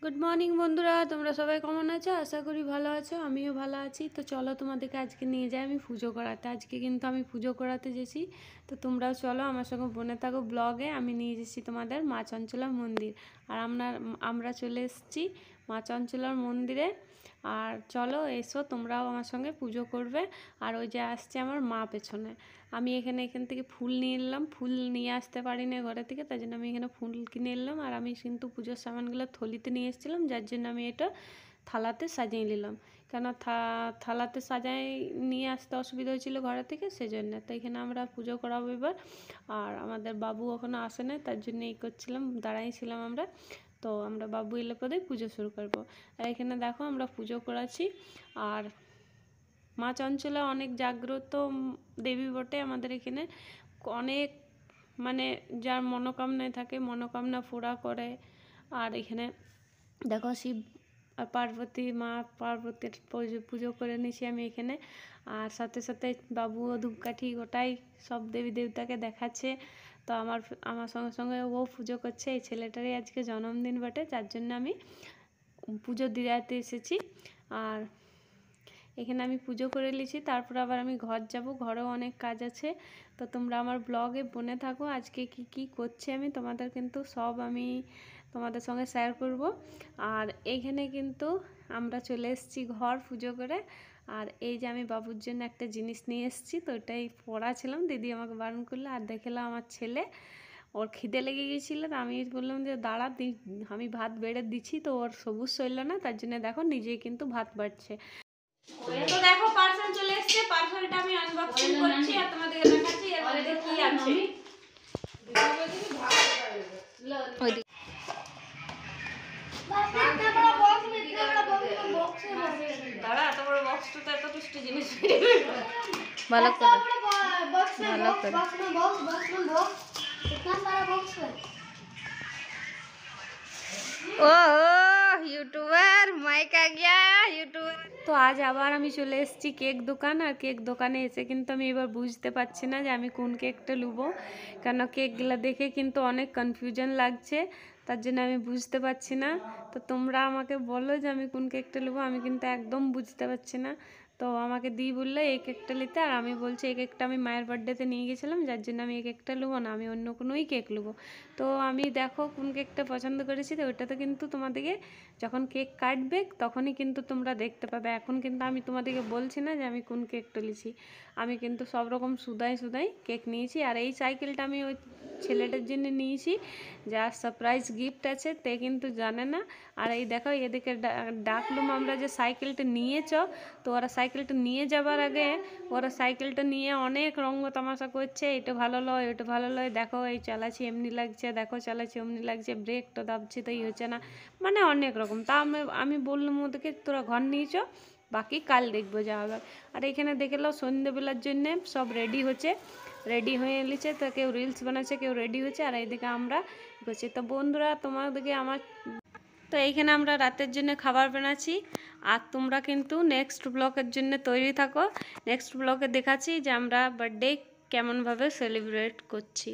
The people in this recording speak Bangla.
গুড মর্নিং বন্ধুরা, তোমরা সবাই কেমন আছো? আশা করি ভালো আছো, আমিও ভালো আছি। তো চলো তোমাদেরকে আজকে নিয়ে যাই আমি পুজো করাতে। আজকে কিন্তু আমি পুজো করাতে গেছি, তো তোমরাও চলো আমার সঙ্গে বনে থাকো ব্লগে। আমি নিয়ে এসেছি তোমাদের মা চঞ্চলা মন্দির, আর আমরা চলে এসেছি মা চঞ্চলার মন্দিরে। আর চলো এসো, তোমরাও আমার সঙ্গে পুজো করবে। আর ওই যে আসছে আমার মা পেছনে। আমি এখান থেকে ফুল নিয়ে এলাম, ফুল নিয়ে আসতে পারি না ঘরে থেকে, তাই জন্য আমি এখানে ফুল কিনে এলাম। আর আমি কিন্তু পুজোর সামানগুলো থলিতে নিয়ে এসেছিলাম, যার জন্য আমি এটা থালাতে সাজিয়ে নিলাম। কেন থালাতে সাজাই নিয়ে আসতে অসুবিধা হয়েছিল ঘরে থেকে, সেজন্য। তো এখানে আমরা পুজো করাবো এবার। আর আমাদের বাবু এখনও আসে না, তার জন্য এই করছিলাম, দাঁড়াইছিলাম আমরা। তো আমরা বাবু এলে পরেই পুজো শুরু করবো। আর এখানে দেখো আমরা পুজো করাচ্ছি। আর মা চঞ্চলা অনেক জাগ্রত দেবী বটে আমাদের এখানে। অনেক মানে যার মনোকামনায় থাকে মনোকামনা পুরা করে। আর এখানে দেখো শিব আর পার্বতী, মা পার্বতীর পুজো করে নিয়েছি আমি এখানে। আর সাথে সাথে বাবুও ধূপকাঠি গোটাই সব দেবী দেবতাকে দেখাচ্ছে। তো আমার সঙ্গে সঙ্গে ও পুজো করছে। এই ছেলেটারই আজকে জন্মদিন বটে, যার জন্য আমি পুজো দিতে এসেছি। আর এখানে আমি পুজো করে নিয়েছি, তারপর আবার আমি ঘর যাব, ঘরেও অনেক কাজ আছে। তো তোমরা আমার ব্লগে বনে থাকো, আজকে কি করছি আমি তোমাদের কিন্তু সব আমি তোমাদের সঙ্গে শেয়ার করব। আর এইখানে কিন্তু আমরা চলে এসেছি ঘর পুজো করে। আর এই যে আমি বাবুর জন্য একটা জিনিস নিয়ে এসেছি, তো ওটাই পড়াছিলাম, দিদি আমাকে বারণ করলো। আর দেখলাম আমার ছেলে, ওর খিদে লেগে গিয়েছিল, তো আমি বললাম যে দাঁড়া আমি ভাত বেড়ে দিচ্ছি। তো ওর সবুজ সইল না, তার জন্য দেখো নিজেই কিন্তু ভাত বাড়ছে। তো দেখো পার্সেল চলে এসেছে, পার্সেলটা আমি আনবক্সিং করছি আর তোমাদেরকে দেখাচ্ছি এর মধ্যে কি আছে। দাঁড়া, এত বড় বক্সটা তো এত দুষ্টু জিনিস ভালো করে ভালো করে ও यूट्यूबर माइक आ गया यूट्यूबर। তো আজ আবার আমি চলে এসেছি কেক দোকান। আর কেক দোকানে এসে কিন্তু আমি এবার বুঝতে পারছি না যে আমি কোন কেকটা নেবো, কেন কেকগুলো দেখে কিন্তু অনেক কনফিউশন লাগছে, তার জন্য আমি বুঝতে পারছি না। তো তোমরা আমাকে বলো যে আমি কোন কেকটা নেবো, আমি কিন্তু একদম বুঝতে পারছি না। তো আমাকে দি বললো এই কেকটা নিতে, আর আমি বলছি এই কেকটা আমি মায়ের বার্থডেতে নিয়ে গেছিলাম, যার জন্য আমি এই কেকটা নেবো না, আমি অন্য কোনোই কেক নেবো। তো আমি দেখো কোন কেকটা পছন্দ করেছি, তো ওইটাতে কিন্তু তোমাদেরকে যখন কেক কাটবে তখনই কিন্তু তোমরা দেখতে পাবে। এখন কিন্তু আমি তোমাদেরকে বলছি না যে আমি কোন কেকটা নিয়েছি, আমি কিন্তু সব রকম সুদাই কেক নিয়েছি। আর এই সাইকেলটা আমি ওই ছেলেটার জন্য নিয়েছি, যার সারপ্রাইজ গিফট আছে, তে কিন্তু জানে না। আর এই দেখো এদিকে ডাকলুম আমরা যে সাইকেলটা নিয়েছ, তো ওরা সাইকেলটা নিয়ে যাবার আগে ওরা সাইকেলটা নিয়ে অনেক রঙ্গ তামাশা করছে, এটা ভালো লয় ওটা ভালো লয়, দেখো এই চালাচ্ছি এমনি লাগছে, দেখো চালাচ্ছি এমনি লাগছে, ব্রেকটা দাবছি তো এই হচ্ছে না, মানে অনেক রকম। তা আমি বললাম ওদেরকে তোরা ঘর নিয়েছ, বাকি কাল দেখবো যা হবে। আর এখানে দেখে নাও সন্ধ্যেবেলার জন্যে সব রেডি হচ্ছে, রেডি হয়ে নিচ্ছে, তো কেউ রিলস বানাচ্ছে, কেউ রেডি হচ্ছে। আর এইদিকে আমরা করছি। তো বন্ধুরা তোমাদেরকে তো এইখানে আমরা রাতের জন্য খাবার বানাচ্ছি। আর তোমরা কিন্তু নেক্সট ব্লগের জন্য তৈরি থাকো, নেক্সট ব্লগে দেখাচ্ছি যে আমরা বার্থডে কেমনভাবে সেলিব্রেট করছি।